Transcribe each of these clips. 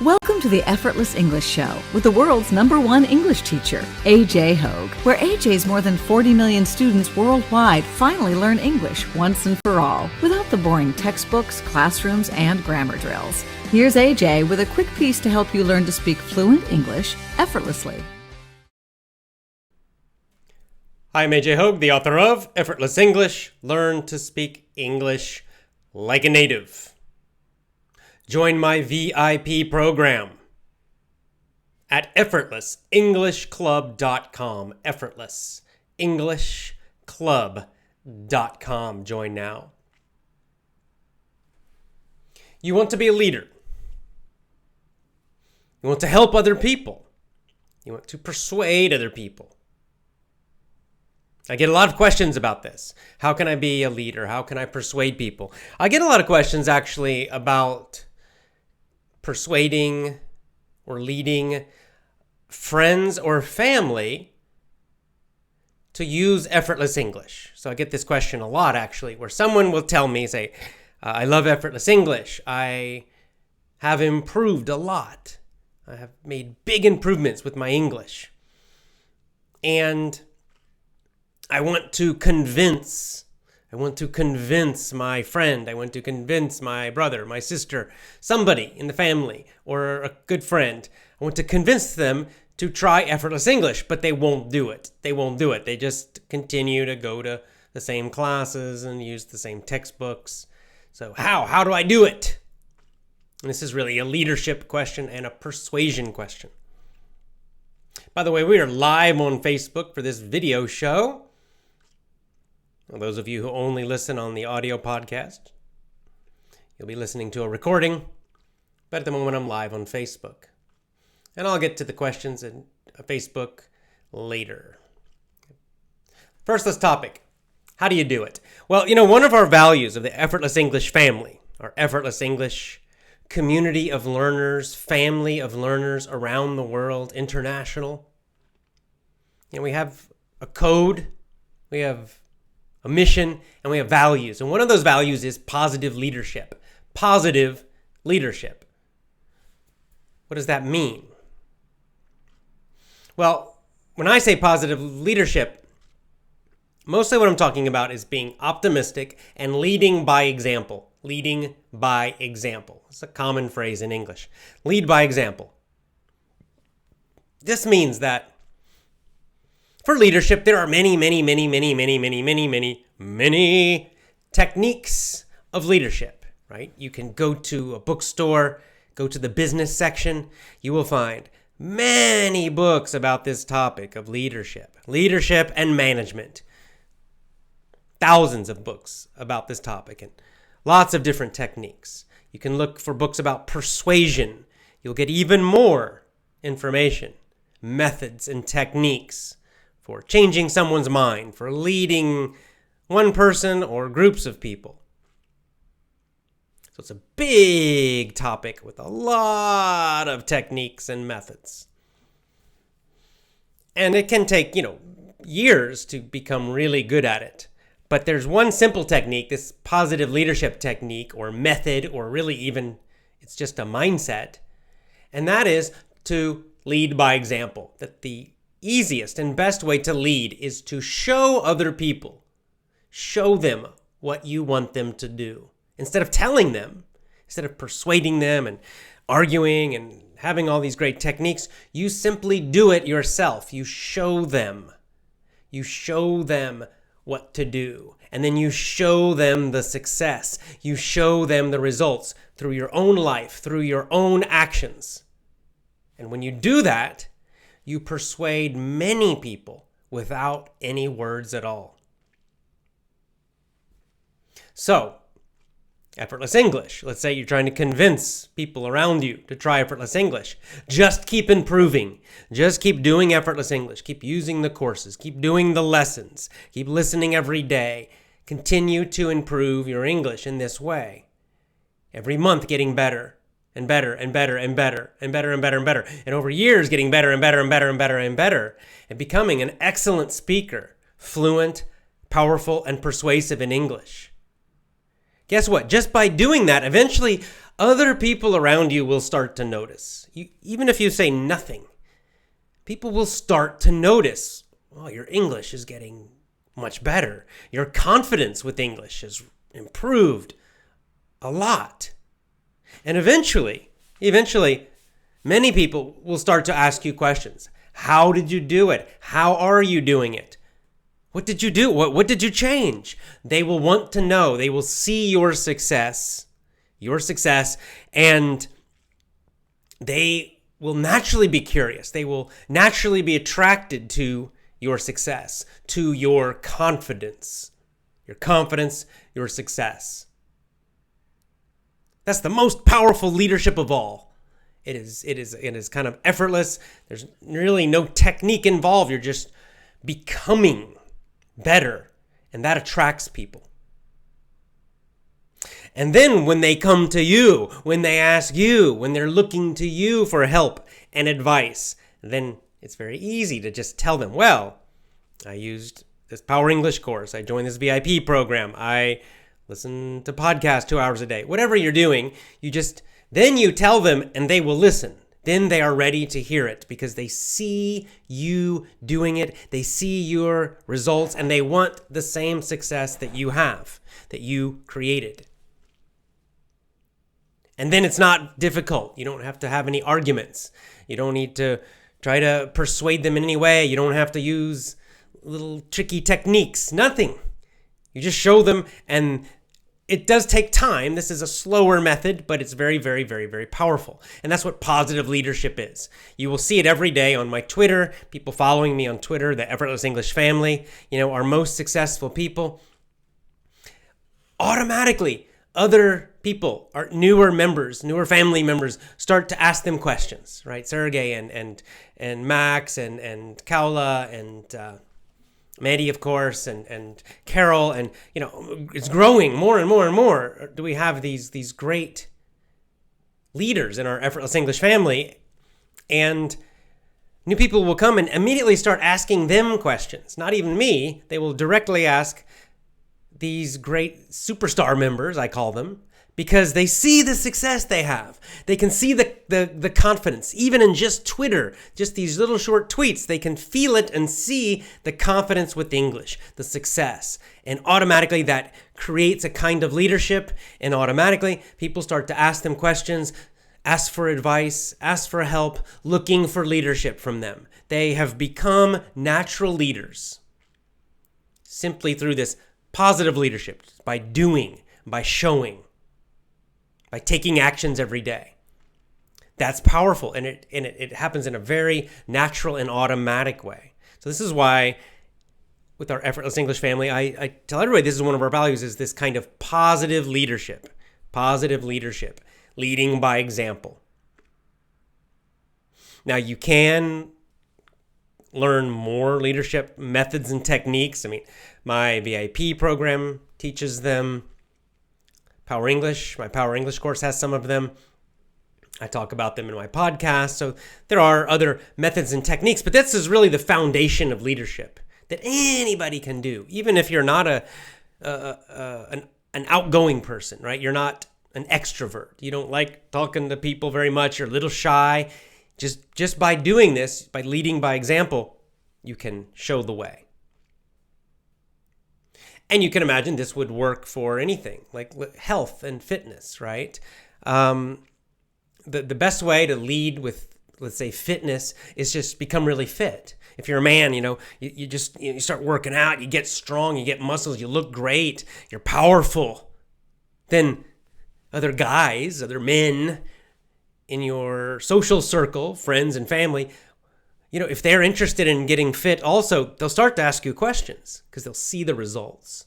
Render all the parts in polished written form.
Welcome to the Effortless English Show with the world's #1 English teacher, AJ Hogue, where AJ's more than 40 million students worldwide finally learn English once and for all, without the boring textbooks, classrooms, and grammar drills. Here's AJ with a quick piece to help you learn to speak fluent English effortlessly. Hi, I'm AJ Hogue, the author of Effortless English, Learn to Speak English Like a Native. Join my VIP program at effortlessenglishclub.com. effortlessenglishclub.com. Join now. You want to be a leader. You want to help other people. You want to persuade other people. I get a lot of questions about this. How can I be a leader? How can I persuade people? I get a lot of questions actually about persuading or leading friends or family to use effortless English. So I get this question a lot actually, where someone will tell me, say, I love effortless English. I have improved a lot. I have made big improvements with my English. And I want to convince my friend, I want to convince my brother, my sister, somebody in the family, or a good friend. I want to convince them to try effortless English, but they won't do it. They just continue to go to the same classes and use the same textbooks. So how do I do it? And this is really a leadership question and a persuasion question. By the way, we are live on Facebook for this video show. Well, those of you who only listen on the audio podcast, you'll be listening to a recording, but at the moment I'm live on Facebook. And I'll get to the questions in Facebook later. First, this topic. How do you do it? Well, one of our values of the Effortless English family, our Effortless English community of learners, family of learners around the world, international. We have a code, we have a mission, and we have values. And one of those values is positive leadership. Positive leadership. What does that mean? Well, when I say positive leadership, mostly what I'm talking about is being optimistic and leading by example. Leading by example. It's a common phrase in English. Lead by example. This means that for leadership, there are many techniques of leadership, right? You can go to a bookstore, go to the business section. You will find many books about this topic of leadership and management. Thousands of books about this topic and lots of different techniques. You can look for books about persuasion. You'll get even more information, methods and techniques for changing someone's mind, for leading one person or groups of people. So it's a big topic with a lot of techniques and methods. And it can take, years to become really good at it. But there's one simple technique, this positive leadership technique or method, or really even it's just a mindset. And that is to lead by example. That the easiest and best way to lead is to show other people. Show them what you want them to do. Instead of telling them, instead of persuading them and arguing and having all these great techniques, you simply do it yourself. You show them. You show them what to do. And then you show them the success. You show them the results through your own life, through your own actions. And when you do that, you persuade many people without any words at all. So, effortless English. Let's say you're trying to convince people around you to try effortless English. Just keep improving. Just keep doing effortless English. Keep using the courses. Keep doing the lessons. Keep listening every day. Continue to improve your English in this way. Every month getting better and better and better and better and better and better and better. And over years getting better and better and better and better and better. And becoming an excellent speaker, fluent, powerful, and persuasive in English. Guess what? Just by doing that, eventually other people around you will start to notice. Even if you say nothing, people will start to notice, oh, your English is getting much better. Your confidence with English has improved a lot. And eventually, many people will start to ask you questions. How did you do it? How are you doing it? What did you do? What did you change? They will want to know. They will see your success, and they will naturally be curious. They will naturally be attracted to your success, to your confidence. Your success. That's the most powerful leadership of all. It is kind of effortless. There's really no technique involved. You're just becoming better, and that attracts people. And then when they come to you, when they ask you, when they're looking to you for help and advice, then it's very easy to just tell them, well, I used this Power English course. I joined this VIP program. I listen to podcasts 2 hours a day. Whatever you're doing, then you tell them and they will listen. Then they are ready to hear it because they see you doing it. They see your results and they want the same success that you have, that you created. And then it's not difficult. You don't have to have any arguments. You don't need to try to persuade them in any way. You don't have to use little tricky techniques. Nothing. You just show them, and it does take time. This is a slower method, but it's very, very, very, very powerful. And that's what positive leadership is. You will see it every day on my Twitter. People following me on Twitter, the Effortless English family, our most successful people. Automatically, other people, our newer family members, start to ask them questions, right? Sergey and Max and Kaula and Maddie, of course, and Carol, and it's growing more and more and more. Do we have these great leaders in our Effortless English family? And new people will come and immediately start asking them questions. Not even me. They will directly ask these great superstar members, I call them, because they see the success they have. They can see the confidence. Even in just Twitter, just these little short tweets, they can feel it and see the confidence with English, the success. And automatically that creates a kind of leadership, and automatically people start to ask them questions, ask for advice, ask for help, looking for leadership from them. They have become natural leaders simply through this positive leadership, by doing, by showing, by taking actions every day. That's powerful, and it happens in a very natural and automatic way. So this is why with our Effortless English family, I tell everybody this is one of our values, is this kind of positive leadership, leading by example. Now you can learn more leadership methods and techniques. I mean, my VIP program teaches them. Power English, my Power English course has some of them. I talk about them in my podcast. So there are other methods and techniques, but this is really the foundation of leadership that anybody can do, even if you're not an outgoing person, right? You're not an extrovert. You don't like talking to people very much. You're a little shy. Just by doing this, by leading by example, you can show the way. And you can imagine this would work for anything, like health and fitness, right? The best way to lead with, let's say, fitness is just become really fit. If you're a man, you start working out, you get strong, you get muscles, you look great, you're powerful. Then other guys, other men in your social circle, friends and family, if they're interested in getting fit also, they'll start to ask you questions because they'll see the results.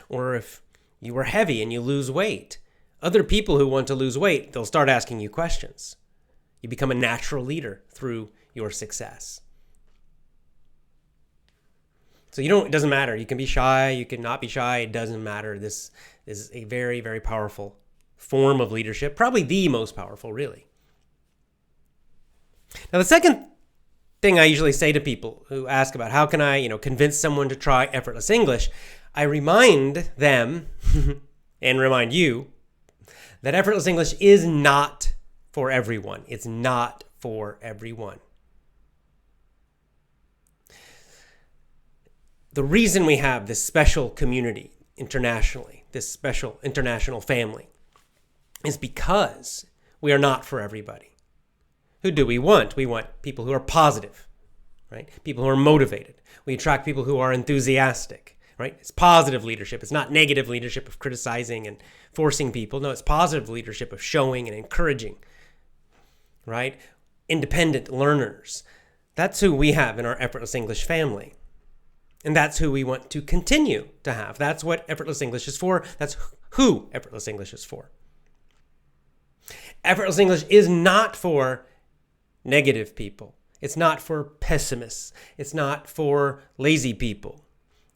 Or if you were heavy and you lose weight, other people who want to lose weight, they'll start asking you questions. You become a natural leader through your success. So it doesn't matter. You can be shy, you can not be shy, it doesn't matter. This is a very, very powerful form of leadership, probably the most powerful, really. Now, the second thing I usually say to people who ask about how can I, convince someone to try Effortless English, I remind them and remind you that effortless English is not for everyone. It's not for everyone. The reason we have this special community internationally, this special international family, is because we are not for everybody. Who do we want? We want people who are positive, right? People who are motivated. We attract people who are enthusiastic, right? It's positive leadership. It's not negative leadership of criticizing and forcing people. No, it's positive leadership of showing and encouraging, right? Independent learners. That's who we have in our Effortless English family. And that's who we want to continue to have. That's what Effortless English is for. That's who Effortless English is for. Effortless English is not for negative people. It's not for pessimists. It's not for lazy people.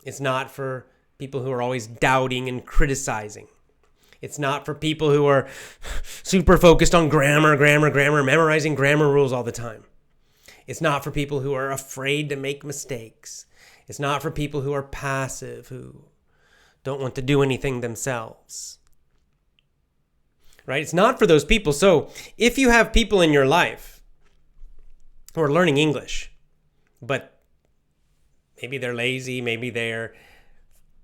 It's not for people who are always doubting and criticizing. It's not for people who are super focused on grammar, memorizing grammar rules all the time. It's not for people who are afraid to make mistakes. It's not for people who are passive, who don't want to do anything themselves. Right? It's not for those people. So if you have people in your life who are learning English, but maybe they're lazy, maybe they're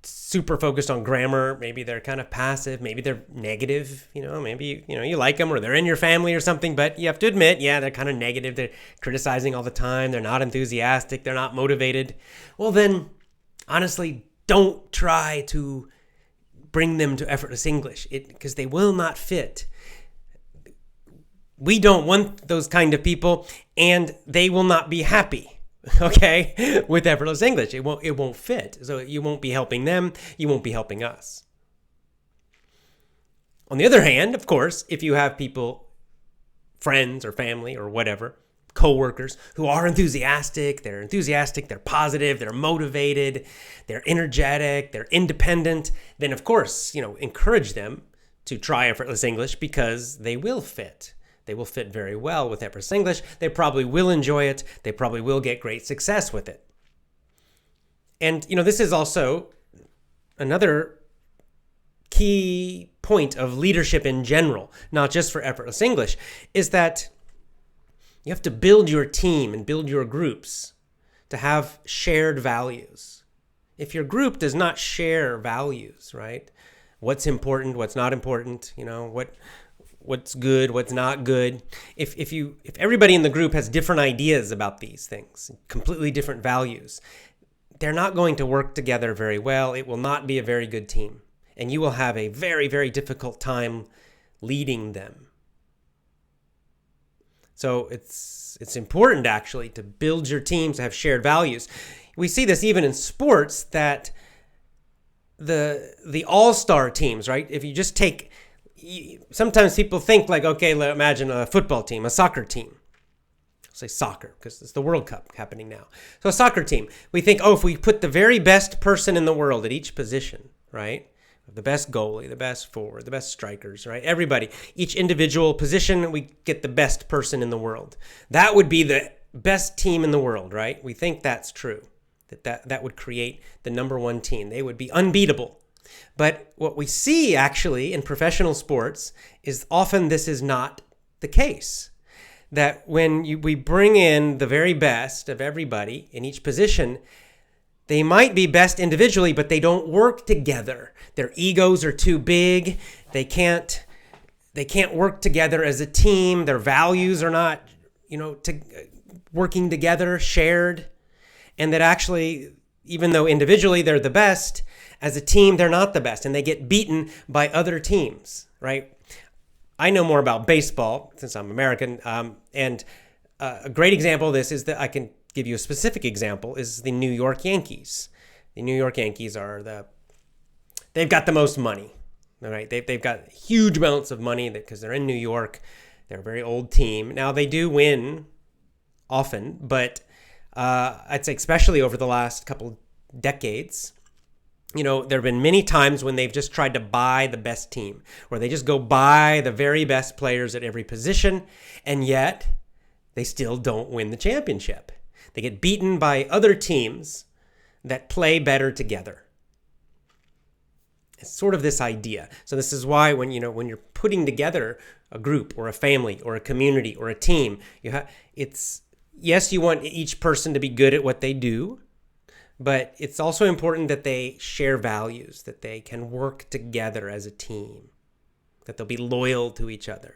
super focused on grammar, maybe they're kind of passive, maybe they're negative, maybe you like them or they're in your family or something, but you have to admit, they're kind of negative, they're criticizing all the time, they're not enthusiastic, they're not motivated. Well then, honestly, don't try to bring them to Effortless English, because they will not fit. We don't want those kind of people, and they will not be happy, okay, with Effortless English. It won't fit. So you won't be helping them. You won't be helping us. On the other hand, of course, if you have people, friends or family or whatever, coworkers who are enthusiastic, they're positive, they're motivated, they're energetic, they're independent, then of course, encourage them to try Effortless English, because they will fit. They will fit very well with Effortless English. They probably will enjoy it. They probably will get great success with it. And, this is also another key point of leadership in general, not just for Effortless English, is that you have to build your team and build your groups to have shared values. If your group does not share values, right? What's important, what's not important, what's good, what's not good. If everybody in the group has different ideas about these things, completely different values, they're not going to work together very well. It will not be a very good team. And you will have a very, very difficult time leading them. So it's important actually to build your teams to have shared values. We see this even in sports, that the all-star teams, right? If you just take, sometimes people think like, okay, imagine a football team, a soccer team. I'll say soccer because it's the World Cup happening now. So a soccer team, we think, if we put the very best person in the world at each position, right? The best goalie, the best forward, the best strikers, right? Everybody, each individual position, we get the best person in the world. That would be the best team in the world, right? We think that's true, that would create the number one team. They would be unbeatable. But what we see actually in professional sports is often this is not the case. That when we bring in the very best of everybody in each position, they might be best individually, but they don't work together. Their egos are too big. They can't work together as a team. Their values are not, working together, shared. And that actually, even though individually they're the best, as a team they're not the best, and they get beaten by other teams, right? I know more about baseball since I'm American, and a great example of this is that I can give you a specific example is the New York Yankees. The New York Yankees they've got the most money, all right? They've got huge amounts of money because they're in New York. They're a very old team. Now they do win often, but I'd say especially over the last couple decades, there have been many times when they've just tried to buy the best team, where they just go buy the very best players at every position, and yet they still don't win the championship. They get beaten by other teams that play better together. It's sort of this idea. So this is why when you're putting together a group or a family or a community or a team, yes, you want each person to be good at what they do, but it's also important that they share values, that they can work together as a team, that they'll be loyal to each other,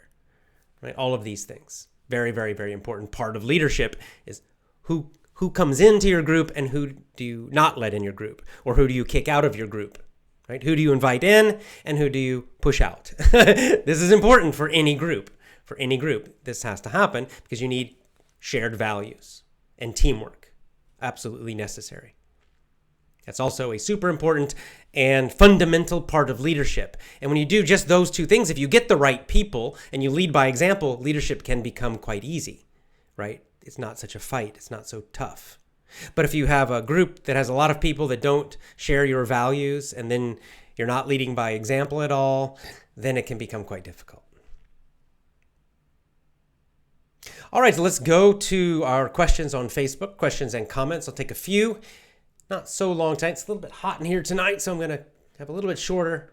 right? All of these things. Very, very, very important part of leadership is who comes into your group and who do you not let in your group, or who do you kick out of your group, right? Who do you invite in and who do you push out? This is important for any group. For any group, this has to happen because you need shared values and teamwork. Absolutely necessary. That's also a super important and fundamental part of leadership. And when you do just those two things, if you get the right people and you lead by example, leadership can become quite easy, right? It's not such a fight. It's not so tough. But if you have a group that has a lot of people that don't share your values and then you're not leading by example at all, then it can become quite difficult. All right, so let's go to our questions on Facebook, questions and comments. I'll take a few. Not so long tonight. It's a little bit hot in here tonight, so I'm going to have a little bit shorter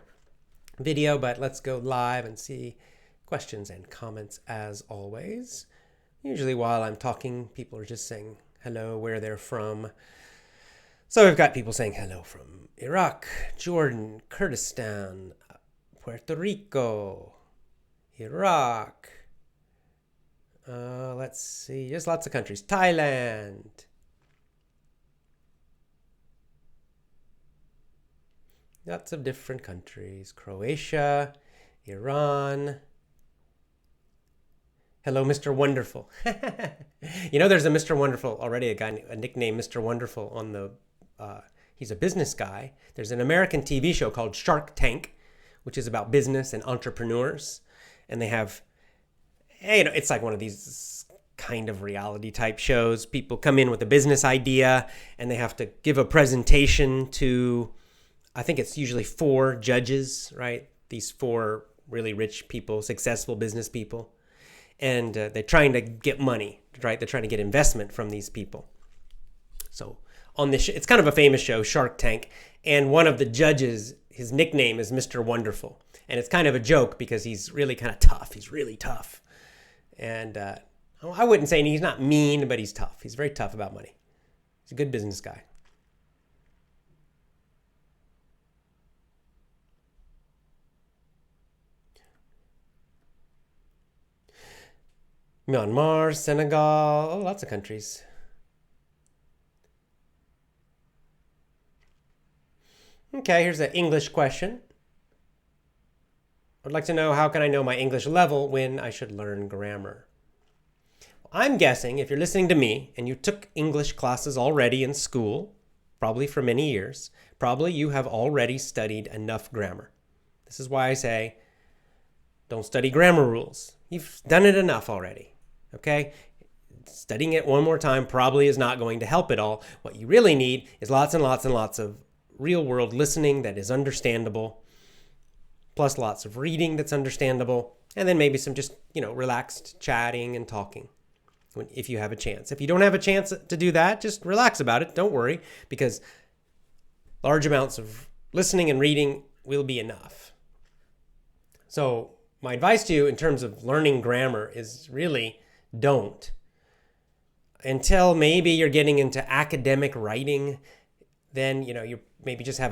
video, but let's go live and see questions and comments as always. Usually while I'm talking, people are just saying hello, where they're from. So we've got people saying hello from Iraq, Jordan, Kurdistan, Puerto Rico, Iraq. Let's see, just lots of countries. Thailand. Lots of different countries. Croatia, Iran. Hello, Mr. Wonderful. There's a Mr. Wonderful already, a nickname Mr. Wonderful on the, he's a business guy. There's an American TV show called Shark Tank, which is about business and entrepreneurs. And they have, it's like one of these kind of reality type shows. People come in with a business idea and they have to give a presentation to, I think it's usually 4 judges, right? These 4 really rich people, successful business people. And they're trying to get money, right? They're trying to get investment from these people. So on this, it's kind of a famous show, Shark Tank. And one of the judges, his nickname is Mr. Wonderful. And it's kind of a joke because he's really kind of tough. He's really tough. And I wouldn't say he's not mean, but he's tough. He's very tough about money. He's a good business guy. Myanmar, Senegal, lots of countries. Okay, here's an English question. I'd like to know, how can I know my English level when I should learn grammar? I'm guessing if you're listening to me and you took English classes already in school, probably for many years, probably you have already studied enough grammar. This is why I say, don't study grammar rules. You've done it enough already. Okay? Studying it one more time probably is not going to help at all. What you really need is lots and lots and lots of real world listening that is understandable, plus lots of reading that's understandable, and then maybe some just, relaxed chatting and talking if you have a chance. If you don't have a chance to do that, just relax about it. Don't worry, because large amounts of listening and reading will be enough. So my advice to you in terms of learning grammar is really don't. Until maybe you're getting into academic writing, then, you maybe just have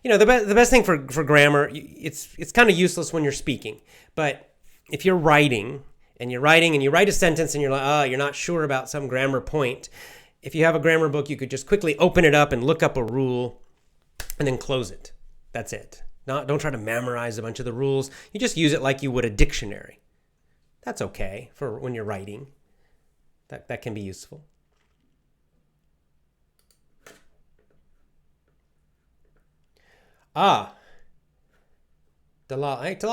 the best thing for grammar, it's kind of useless when you're speaking. But if you're writing and you write a sentence and you're like, you're not sure about some grammar point, if you have a grammar book, you could just quickly open it up and look up a rule and then close it. That's it. Don't try to memorize a bunch of the rules. You just use it like you would a dictionary. That's okay for when you're writing. That can be useful. Dalal,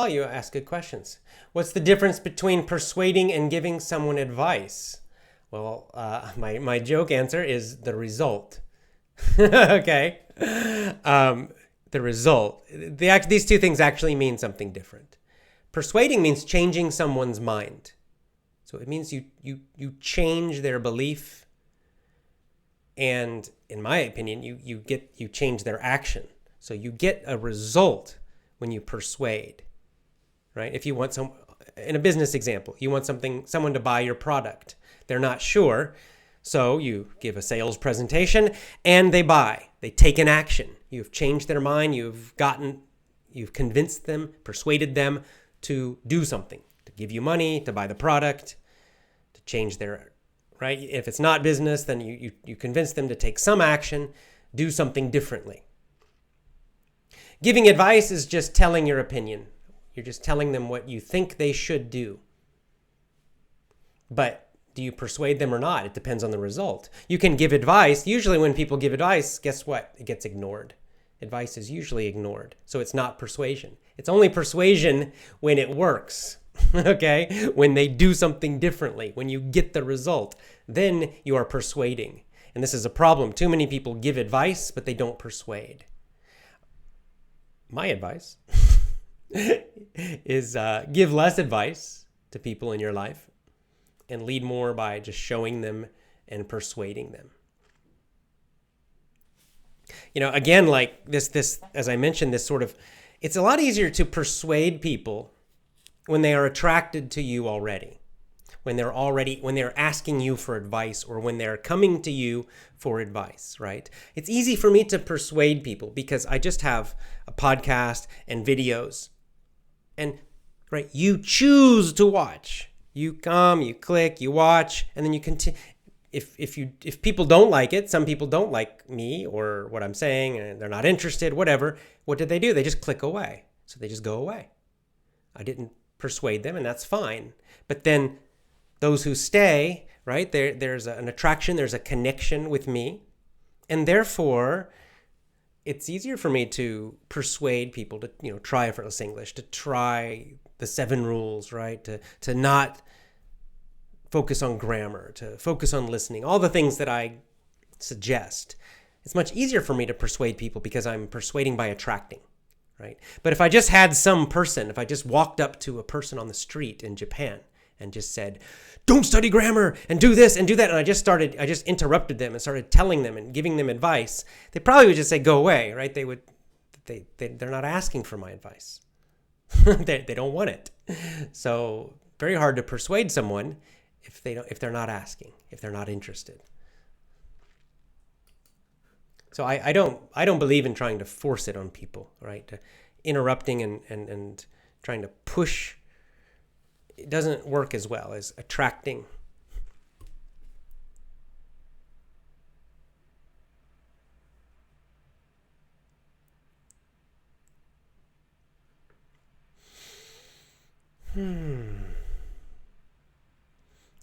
you ask good questions. What's the difference between persuading and giving someone advice? Well, my joke answer is the result. Okay. The result. These two things actually mean something different. Persuading means changing someone's mind. So it means you change their belief, and in my opinion, you change their action. So you get a result when you persuade, right? If you want in a business example, you want someone to buy your product. They're not sure. So you give a sales presentation and they buy. They take an action. You've changed their mind. You've convinced them, persuaded them to do something, to give you money, to buy the product, to change their, right? If it's not business, then you convince them to take some action, do something differently. Giving advice is just telling your opinion. You're just telling them what you think they should do. But do you persuade them or not? It depends on the result. You can give advice. Usually when people give advice, guess what? It gets ignored. Advice is usually ignored. So it's not persuasion. It's only persuasion when it works, okay? When they do something differently, when you get the result, then you are persuading. And this is a problem. Too many people give advice, but they don't persuade. My advice is give less advice to people in your life and lead more by just showing them and persuading them. Again, like this, as I mentioned, it's a lot easier to persuade people when they are attracted to you already, when they're asking you for advice or when they're coming to you for advice, right? It's easy for me to persuade people because I just have a podcast and videos and, right, you choose to watch. You come, you click, you watch, and then you continue. If people don't like it, some people don't like me or what I'm saying, and they're not interested, whatever, what did they do? They just click away. So they just go away. I didn't persuade them, and that's fine. But then those who stay, right, there's an attraction, there's a connection with me, and therefore it's easier for me to persuade people to, try effortless English, to try the 7 rules, right, to not focus on grammar, to focus on listening, all the things that I suggest. It's much easier for me to persuade people because I'm persuading by attracting, right? But if I just had if I just walked up to a person on the street in Japan and just said, don't study grammar and do this and do that, and I just interrupted them and started telling them and giving them advice, they probably would just say, go away, right? They're not asking for my advice. They don't want it. So very hard to persuade someone if they're not asking, if they're not interested. So I don't believe in trying to force it on people, right? Interrupting and trying to push, it doesn't work as well as attracting.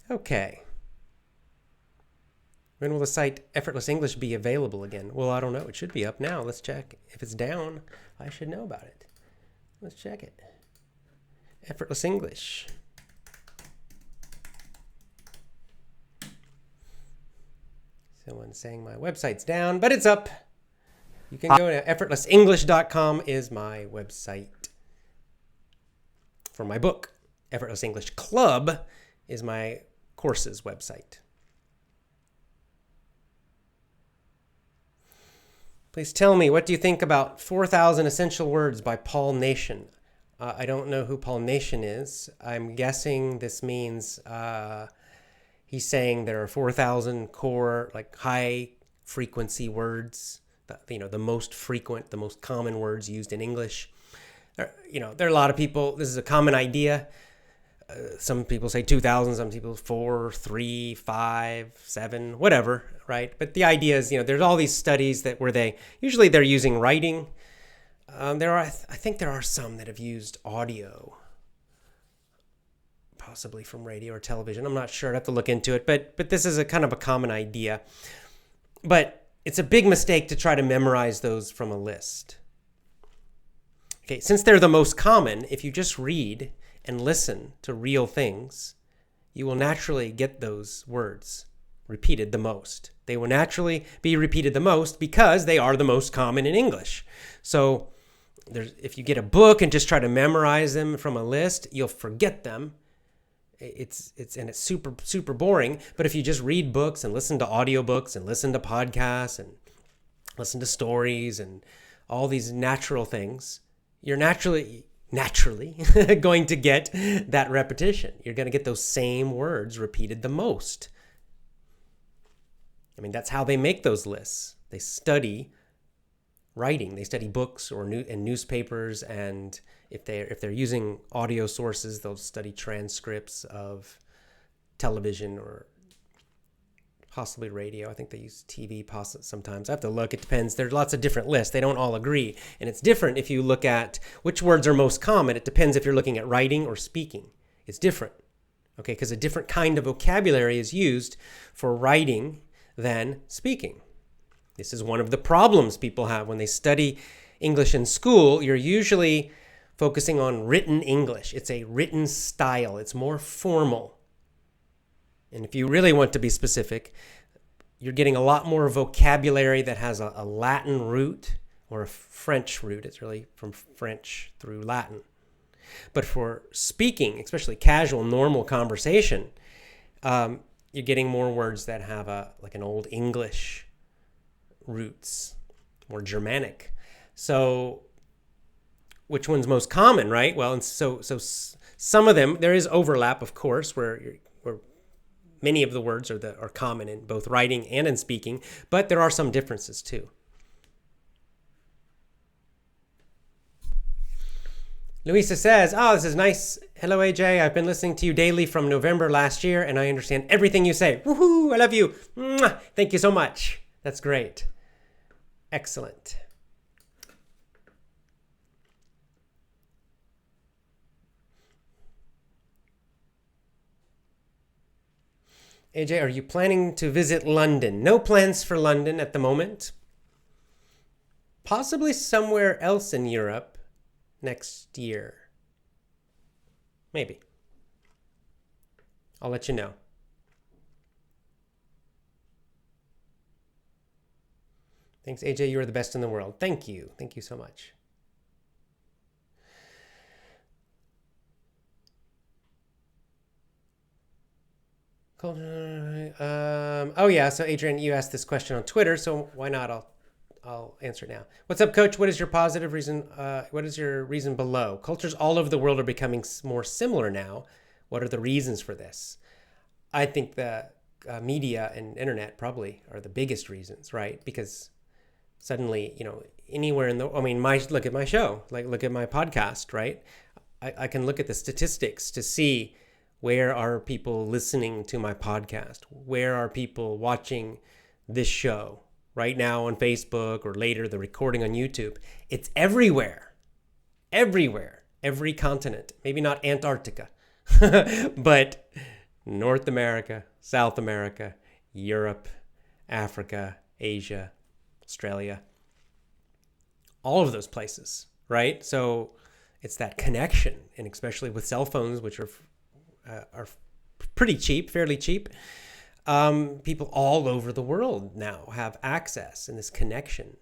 Okay. When will the site Effortless English be available again? Well, I don't know. It should be up now. Let's check. If it's down, I should know about it. Let's check it. Effortless English. Someone's saying my website's down, but it's up. You can go to effortlessenglish.com is my website for my book. Effortless English Club is my courses website. Please tell me, what do you think about 4,000 Essential Words by Paul Nation? I don't know who Paul Nation is. I'm guessing this means he's saying there are 4,000 core, like high frequency words, the most frequent, the most common words used in English. There are a lot of people, this is a common idea. Some people say 2,000, some people 4, 3, 5, 7, whatever, right? But the idea is, there's all these studies where they're using writing. I think there are some that have used audio, possibly from radio or television. I'm not sure. I'd have to look into it. But this is a kind of a common idea. But it's a big mistake to try to memorize those from a list. Okay, since they're the most common, if you just read and listen to real things, you will naturally get those words repeated the most. They will naturally be repeated the most because they are the most common in English. So if you get a book and just try to memorize them from a list, you'll forget them. It's super, super boring. But if you just read books and listen to audiobooks and listen to podcasts and listen to stories and all these natural things, you're naturally going to get that repetition. You're going to get those same words repeated the most. I mean, that's how they make those lists. They study writing. They study books and newspapers, and if they're using audio sources, they'll study transcripts of television or possibly radio. I think they use TV sometimes. I have to look. It depends. There's lots of different lists. They don't all agree. And it's different if you look at which words are most common. It depends if you're looking at writing or speaking. It's different, okay? Because a different kind of vocabulary is used for writing than speaking. This is one of the problems people have when they study English in school. You're usually focusing on written English. It's a written style. It's more formal. And if you really want to be specific, you're getting a lot more vocabulary that has a Latin root or a French root. It's really from French through Latin. But for speaking, especially casual, normal conversation, you're getting more words that have an Old English roots, more Germanic. So which one's most common, right? Well, and so some of them, there is overlap, of course, where many of the words are common in both writing and in speaking, but there are some differences too. Louisa says, this is nice. Hello, AJ. I've been listening to you daily from November last year, and I understand everything you say. Woohoo! I love you. Mwah! Thank you so much. That's great. Excellent. AJ, are you planning to visit London? No plans for London at the moment. Possibly somewhere else in Europe next year. Maybe. I'll let you know. Thanks, AJ. You are the best in the world. Thank you. Thank you so much. So Adrian, you asked this question on Twitter, so why not? I'll answer it now. What's up, Coach? What is your positive reason? What is your reason below? Cultures all over the world are becoming more similar now. What are the reasons for this? I think the media and internet probably are the biggest reasons, right? Because suddenly, anywhere look at my show, look at my podcast, right? I can look at the statistics to see where are people listening to my podcast? Where are people watching this show right now on Facebook or later the recording on YouTube? It's everywhere. Everywhere. Every continent. Maybe not Antarctica, but North America, South America, Europe, Africa, Asia, Australia. All of those places, right? So it's that connection, and especially with cell phones, which are pretty cheap, fairly cheap. People all over the world now have access and this connection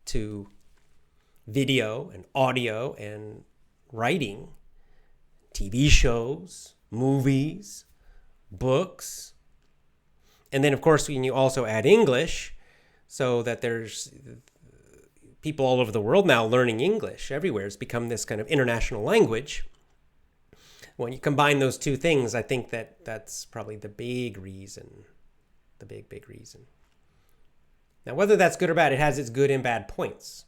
to video and audio and writing, TV shows, movies, books. And then, of course, when you also add English, so that there's people all over the world now learning English everywhere. It's become this kind of international language. When you combine those two things, I think that's probably the big reason, the big reason. Now, whether that's good or bad, it has its good and bad points.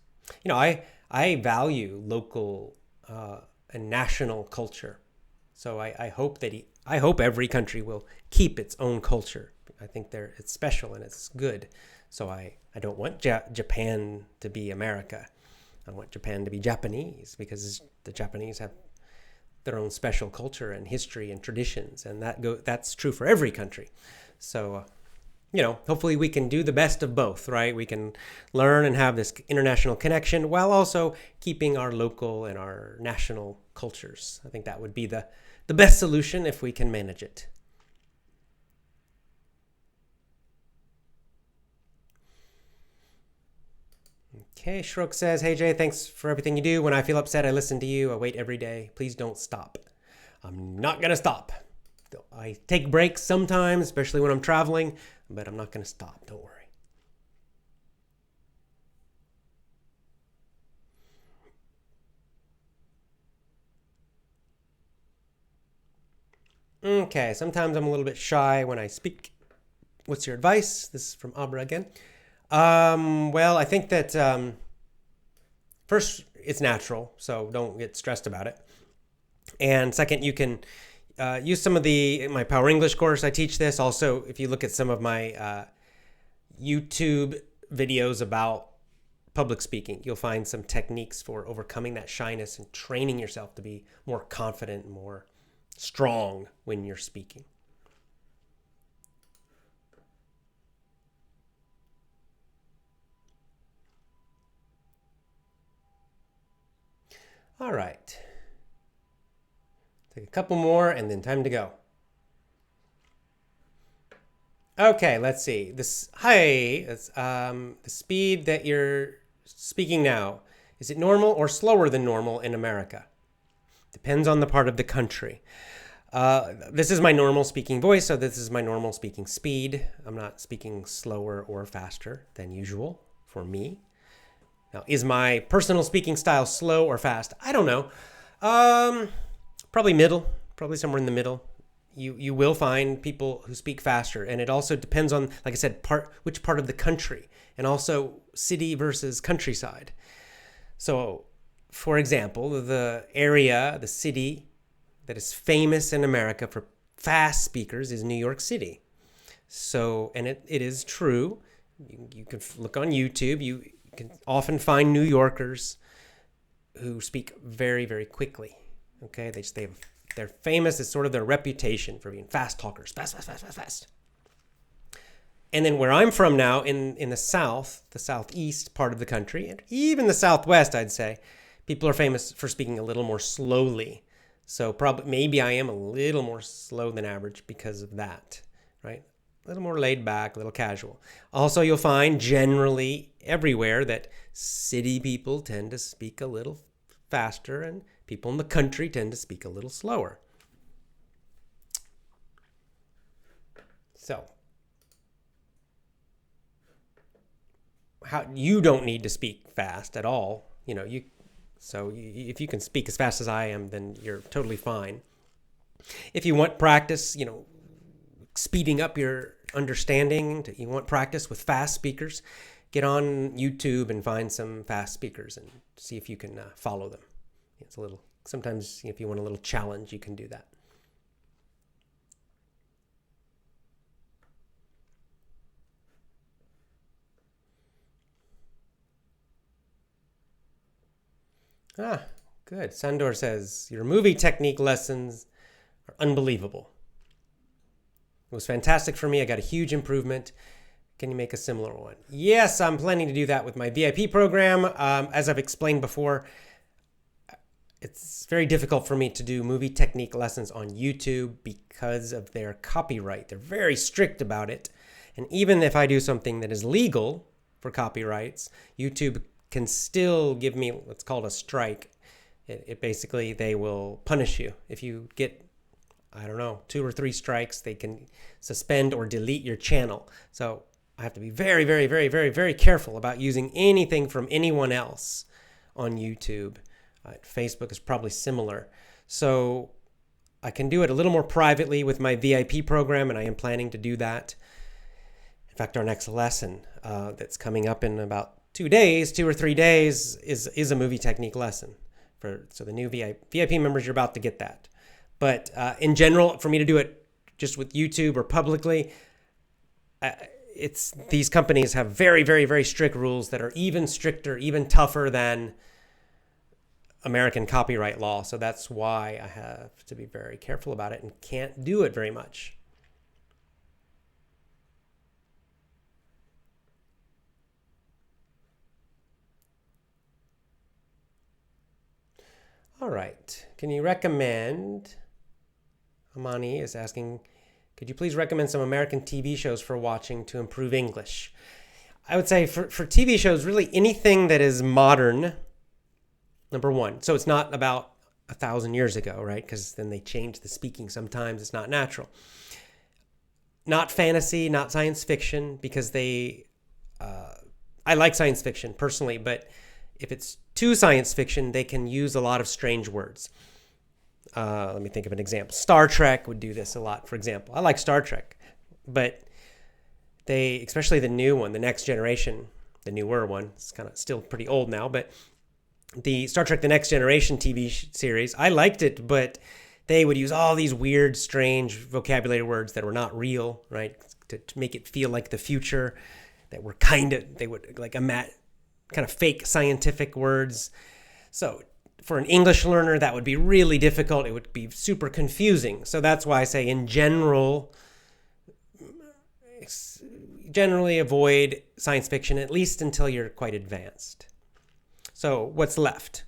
I value local and national culture, so I hope I hope every country will keep its own culture. I think it's special and it's good. So I don't want Japan to be America. I want Japan to be Japanese, because the Japanese have their own special culture and history and traditions, and that's true for every country. So, hopefully we can do the best of both, right? We can learn and have this international connection while also keeping our local and our national cultures. I think that would be the best solution if we can manage it. Okay, Shrook says, hey Jay, thanks for everything you do. When I feel upset, I listen to you. I wait every day. Please don't stop. I'm not going to stop. I take breaks sometimes, especially when I'm traveling, but I'm not going to stop. Don't worry. Okay, sometimes I'm a little bit shy when I speak. What's your advice? This is from Abra again. Well, I think that first, it's natural, so don't get stressed about it. And second, you can use some of my Power English course. I teach this. Also, if you look at some of my YouTube videos about public speaking, you'll find some techniques for overcoming that shyness and training yourself to be more confident, more strong when you're speaking. All right. Take a couple more and then time to go. Okay, let's see. The speed that you're speaking now, is it normal or slower than normal in America? Depends on the part of the country. This is my normal speaking voice, so this is my normal speaking speed. I'm not speaking slower or faster than usual for me. Now, is my personal speaking style slow or fast? I don't know. Probably middle, probably somewhere in the middle. You will find people who speak faster, and it also depends on, like I said, which part of the country, and also city versus countryside. So, for example, the city that is famous in America for fast speakers is New York City. So, and it is true. You can look on YouTube. You can often find New Yorkers who speak very, very quickly. Okay, they're famous. It's sort of their reputation for being fast talkers, fast. And then where I'm from now, in the south, the southeast part of the country, and even the southwest, I'd say, people are famous for speaking a little more slowly. So maybe I am a little more slow than average because of that, right? A little more laid back, a little casual. Also, you'll find generally everywhere that city people tend to speak a little faster and people in the country tend to speak a little slower. So, you don't need to speak fast at all. If you can speak as fast as I am, then you're totally fine. If you want practice, speeding up your understanding, you want practice with fast speakers, get on YouTube and find some fast speakers and see if you can follow them. It's sometimes if you want a little challenge, you can do that. Good. Sandor says, your movie technique lessons are unbelievable. It was fantastic for me. I got a huge improvement. Can you make a similar one? Yes, I'm planning to do that with my VIP program. As I've explained before, it's very difficult for me to do movie technique lessons on YouTube because of their copyright. They're very strict about it. And even if I do something that is legal for copyrights, YouTube can still give me what's called a strike. It basically, they will punish you. If you get, 2 or 3 strikes, they can suspend or delete your channel. So I have to be very, very, very, very, very careful about using anything from anyone else on YouTube. Facebook is probably similar. So I can do it a little more privately with my VIP program, and I am planning to do that. In fact, our next lesson that's coming up in about 2 or 3 days, is a movie technique lesson. So the new VIP members, you're about to get that. But in general, for me to do it just with YouTube or publicly, these companies have very, very, very strict rules that are even stricter, even tougher than American copyright law. So that's why I have to be very careful about it and can't do it very much. All right. Can you recommend, Amani is asking, could you please recommend some American TV shows for watching to improve English? I would say for TV shows, really anything that is modern, number one. So it's not about 1,000 years ago, right? Because then they change the speaking. Sometimes it's not natural. Not fantasy, not science fiction, because I like science fiction personally, but if it's too science fiction, they can use a lot of strange words. Let me think of an example. Star Trek would do this a lot, for example. I like Star Trek, but they, especially the new one, the Next Generation, the newer one, it's kind of still pretty old now, but the Star Trek The Next Generation TV series, I liked it, but they would use all these weird, strange vocabulary words that were not real, right? To make it feel like the future, that were they would like kind of fake scientific words. So for an English learner, that would be really difficult. It would be super confusing. So that's why I say in generally avoid science fiction, at least until you're quite advanced. So what's left?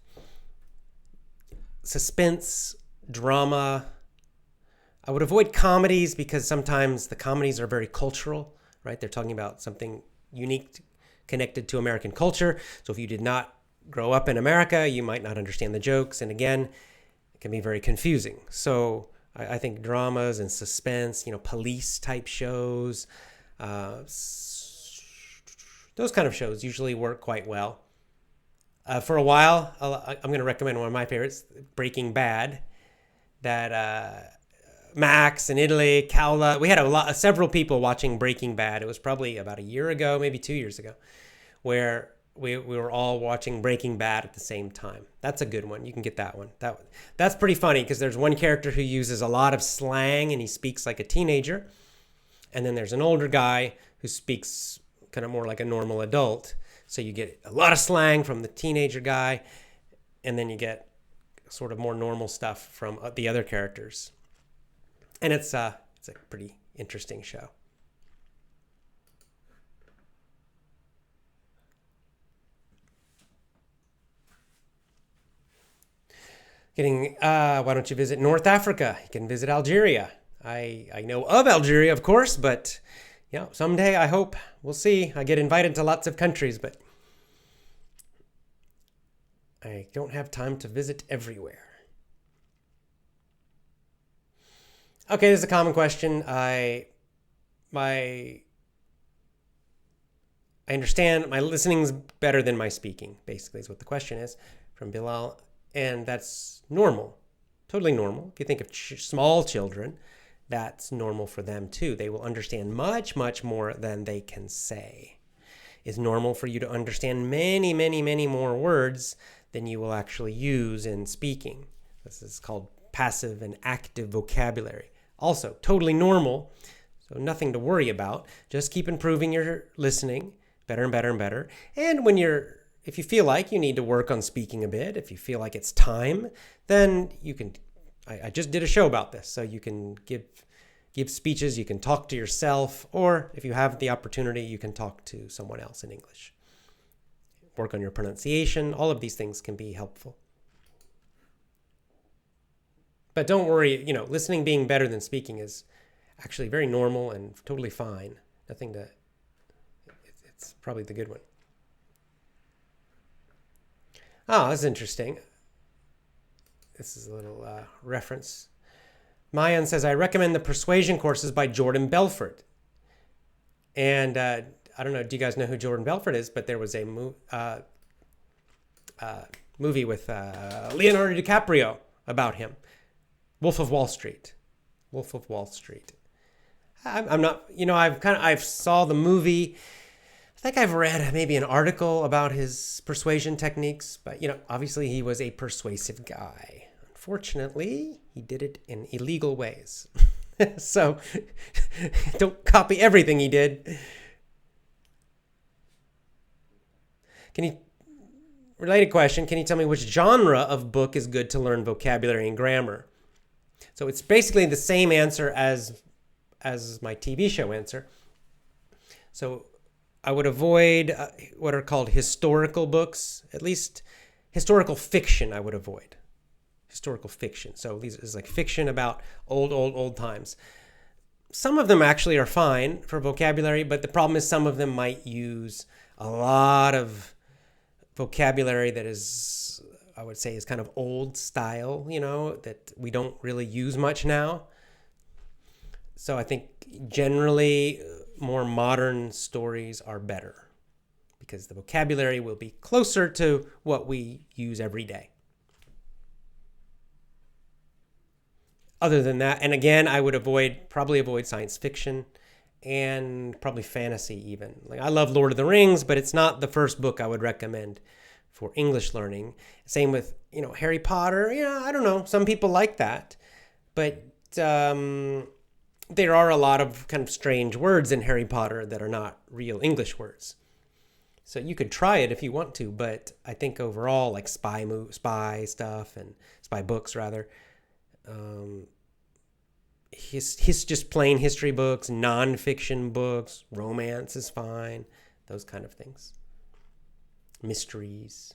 Suspense, drama. I would avoid comedies because sometimes the comedies are very cultural, right? They're talking about something unique connected to American culture. So if you did not grow up in America, you might not understand the jokes. And again, it can be very confusing. So I think dramas and suspense, police type shows, those kind of shows usually work quite well. For a while, I'm going to recommend one of my favorites, Breaking Bad, that Max and Italy, Kaula, we had several people watching Breaking Bad. It was probably about a year ago, maybe 2 years ago, where we were all watching Breaking Bad at the same time. That's a good one. You can get that one. That's pretty funny because there's one character who uses a lot of slang and he speaks like a teenager. And then there's an older guy who speaks kind of more like a normal adult. So you get a lot of slang from the teenager guy, and then you get sort of more normal stuff from the other characters. And it's a pretty interesting show. Why don't you visit North Africa? You can visit Algeria. I know of Algeria, of course, but someday I hope. We'll see. I get invited to lots of countries, but I don't have time to visit everywhere. Okay, this is a common question. I understand my listening's better than my speaking, basically is what the question is, from Bilal. And that's normal, totally normal. If you think of small children, that's normal for them too. They will understand much, much more than they can say. It's normal for you to understand many, many, many more words than you will actually use in speaking. This is called passive and active vocabulary. Also, totally normal, so nothing to worry about. Just keep improving your listening better and better and better. And if you feel like you need to work on speaking a bit, if you feel like it's time, then you can. I just did a show about this, so you can give speeches, you can talk to yourself, or if you have the opportunity, you can talk to someone else in English. Work on your pronunciation. All of these things can be helpful. But don't worry, listening being better than speaking is actually very normal and totally fine. It's probably the good one. Oh, that's interesting. This is a little reference. Mayan says, I recommend the Persuasion courses by Jordan Belfort. And I don't know, do you guys know who Jordan Belfort is? But there was a movie with Leonardo DiCaprio about him. Wolf of Wall Street. I'm not, I've saw the movie. I think I've read maybe an article about his persuasion techniques, but obviously he was a persuasive guy. Unfortunately, he did it in illegal ways. So don't copy everything he did. Related question, can you tell me which genre of book is good to learn vocabulary and grammar? So it's basically the same answer as my TV show answer. So I would avoid what are called historical books, at least historical fiction I would avoid. Historical fiction. So these is like fiction about old times. Some of them actually are fine for vocabulary, but the problem is some of them might use a lot of vocabulary that is, I would say, is kind of old style, that we don't really use much now. So I think generally more modern stories are better because the vocabulary will be closer to what we use every day. other than that, and again, I would probably avoid science fiction and probably fantasy even. Like I love Lord of the Rings, but it's not the first book I would recommend for English learning. Same with, Harry Potter. Yeah, I don't know. Some people like that, but there are a lot of kind of strange words in Harry Potter that are not real English words. So you could try it if you want to, but I think overall, like spy stuff and spy books rather, his just plain history books, nonfiction books, romance is fine, those kind of things. Mysteries.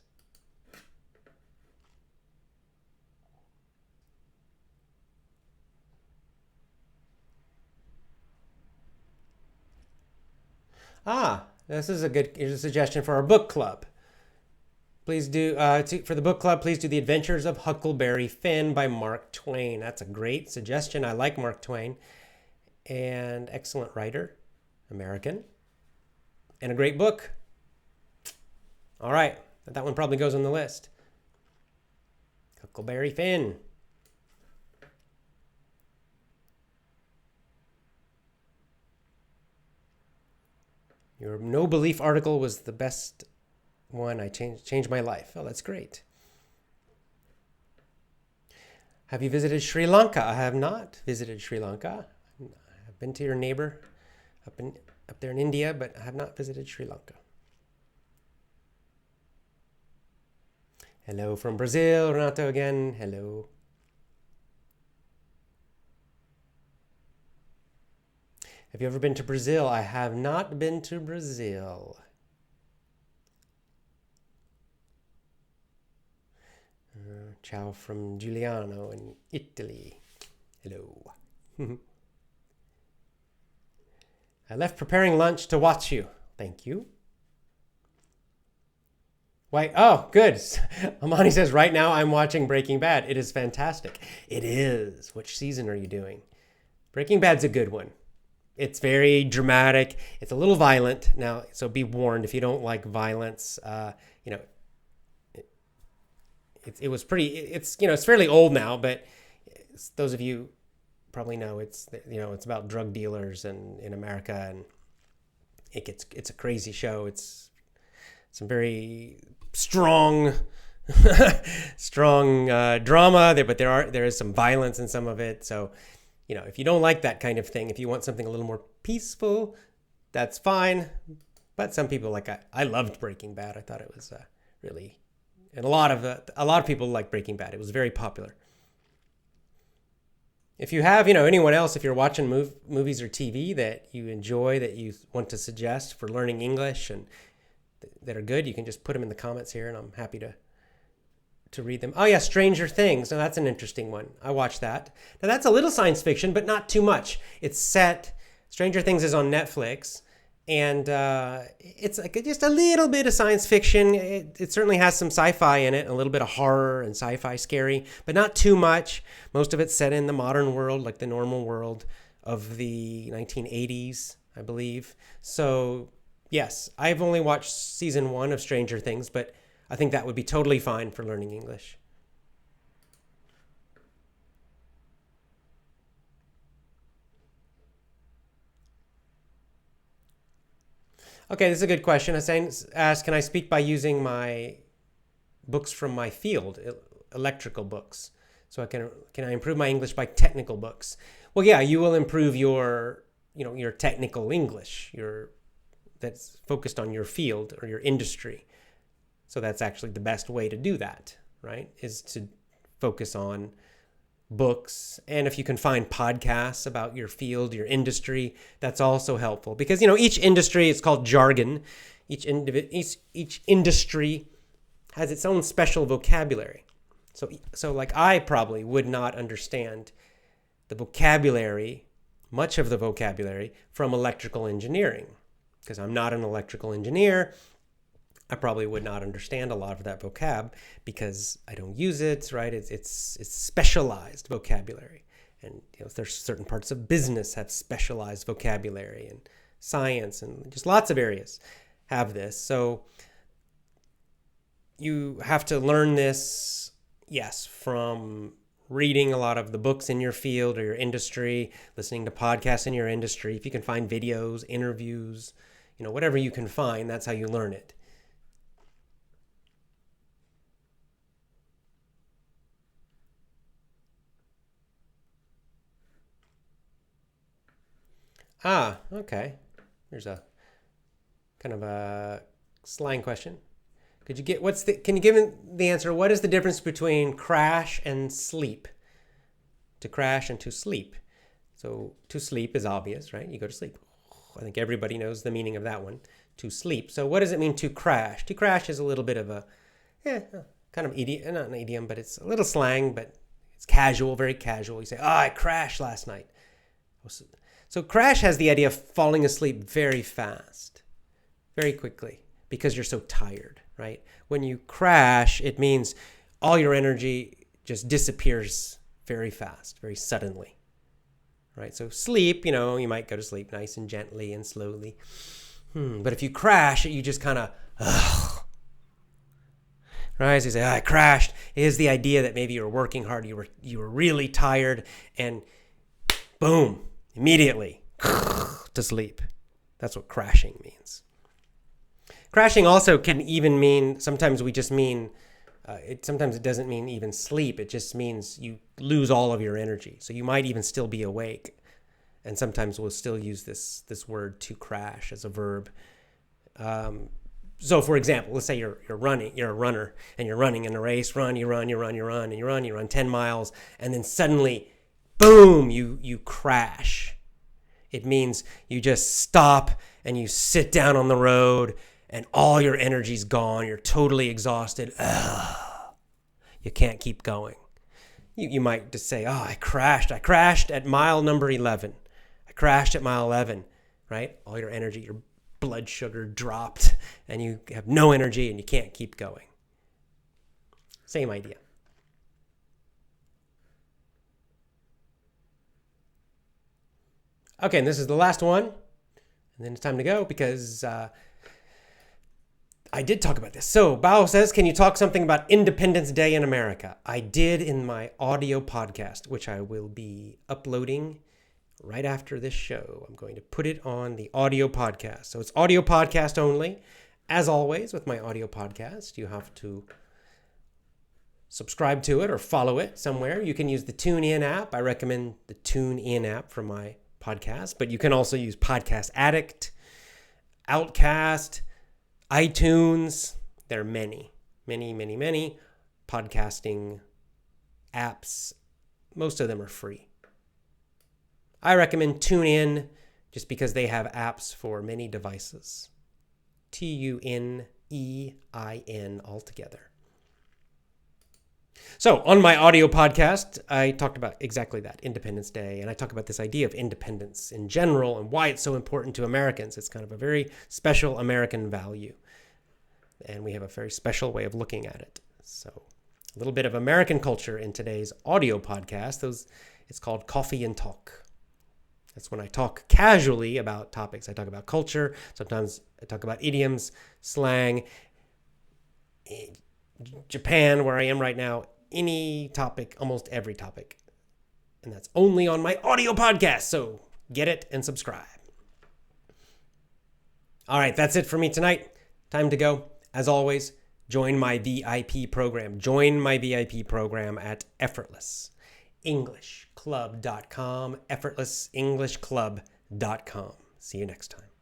This is here's a suggestion for our book club. Please do, for the book club, please do The Adventures of Huckleberry Finn by Mark Twain. That's a great suggestion. I like Mark Twain. And excellent writer, American. And a great book. All right, that one probably goes on the list. Huckleberry Finn. Your no belief article was the best one. I changed my life. Oh, that's great. Have you visited Sri Lanka? I have not visited Sri Lanka. I've been to your neighbor up there in India, but I have not visited Sri Lanka. Hello from Brazil, Renato again. Hello. Have you ever been to Brazil? I have not been to Brazil. Ciao from Giuliano in Italy. Hello. I left preparing lunch to watch you. Thank you. Why? Oh, good. Amani says, right now I'm watching Breaking Bad. It is fantastic. It is. Which season are you doing? Breaking Bad's a good one. It's very dramatic. It's a little violent now, so be warned if you don't like violence. It was pretty. It's fairly old now, but those of you probably know it's about drug dealers in America, and it's a crazy show. It's some very strong drama there, but there is some violence in some of it. So. If you don't like that kind of thing, if you want something a little more peaceful, that's fine. But some people I loved Breaking Bad. I thought it was really, and a lot of people like Breaking Bad. It was very popular. If you have, anyone else, if you're watching movies or TV that you enjoy, that you want to suggest for learning English and that are good, you can just put them in the comments here, and I'm happy to read them. Oh yeah, Stranger Things. Now that's an interesting one. I watched that. Now that's a little science fiction, but not too much. Stranger Things is on Netflix, and it's just a little bit of science fiction. It certainly has some sci-fi in it, a little bit of horror and sci-fi scary, but not too much. Most of it's set in the modern world, like the normal world of the 1980s, I believe. So yes, I've only watched season 1 of Stranger Things, but I think that would be totally fine for learning English. Okay, this is a good question. Hassan asked, can I speak by using my books from my field, electrical books? So can I improve my English by technical books? Well, yeah, you will improve your technical English, that's focused on your field or your industry. So that's actually the best way to do that, right? Is to focus on books. And if you can find podcasts about your field, your industry, that's also helpful. Because, each industry is called jargon. Each industry has its own special vocabulary. So like I probably would not understand the vocabulary, much of the vocabulary from electrical engineering, because I'm not an electrical engineer. I probably would not understand a lot of that vocab because I don't use it, right? It's specialized vocabulary. And there's certain parts of business have specialized vocabulary, and science, and just lots of areas have this. So you have to learn this, yes, from reading a lot of the books in your field or your industry, listening to podcasts in your industry. If you can find videos, interviews, whatever you can find, that's how you learn it. Okay. There's a kind of a slang question. Can you give me the answer? What is the difference between crash and sleep? To crash and to sleep. So to sleep is obvious, right? You go to sleep. I think everybody knows the meaning of that one. To sleep. So what does it mean to crash? To crash is a little bit of a, kind of idiom, not an idiom, but it's a little slang, but it's casual, very casual. You say, I crashed last night. So crash has the idea of falling asleep very fast, very quickly, because you're so tired, right? When you crash, it means all your energy just disappears very fast, very suddenly, right? So sleep, you might go to sleep nice and gently and slowly. But if you crash, you just kind of, right? So you say, I crashed. It is the idea that maybe you were working hard, you were really tired, and boom, immediately to sleep. That's what crashing means. Crashing also can even mean, sometimes we just mean, sometimes it doesn't mean even sleep. It just means you lose all of your energy. So you might even still be awake. And sometimes we'll still use this word to crash as a verb. So for example, let's say you're a runner, and you're running in a race, you run 10 miles, and then suddenly, boom, you crash. It means you just stop and you sit down on the road and all your energy's gone. You're totally exhausted. You can't keep going. You might just say, I crashed at mile number 11. I crashed at mile 11, right? All your energy, your blood sugar dropped, and you have no energy and you can't keep going. Same idea. Okay, and this is the last one, and then it's time to go because I did talk about this. So Bao says, can you talk something about Independence Day in America? I did in my audio podcast, which I will be uploading right after this show. I'm going to put it on the audio podcast. So it's audio podcast only. As always, with my audio podcast, you have to subscribe to it or follow it somewhere. You can use the TuneIn app. I recommend the TuneIn app for my podcast, but you can also use Podcast Addict, Outcast, iTunes. There are many podcasting apps. Most of them are free. I recommend TuneIn just because they have apps for many devices. TuneIn altogether. So on my audio podcast, I talked about exactly that, Independence Day, and I talk about this idea of independence in general and why it's so important to Americans. It's kind of a very special American value, and we have a very special way of looking at it. So a little bit of American culture in today's audio podcast. It's called Coffee and Talk. That's when I talk casually about topics. I talk about culture. Sometimes I talk about idioms, slang, Japan, where I am right now, any topic, almost every topic. And that's only on my audio podcast. So get it and subscribe. All right, that's it for me tonight. Time to go. As always, join my VIP program. Join my VIP program at effortlessenglishclub.com, effortlessenglishclub.com. See you next time.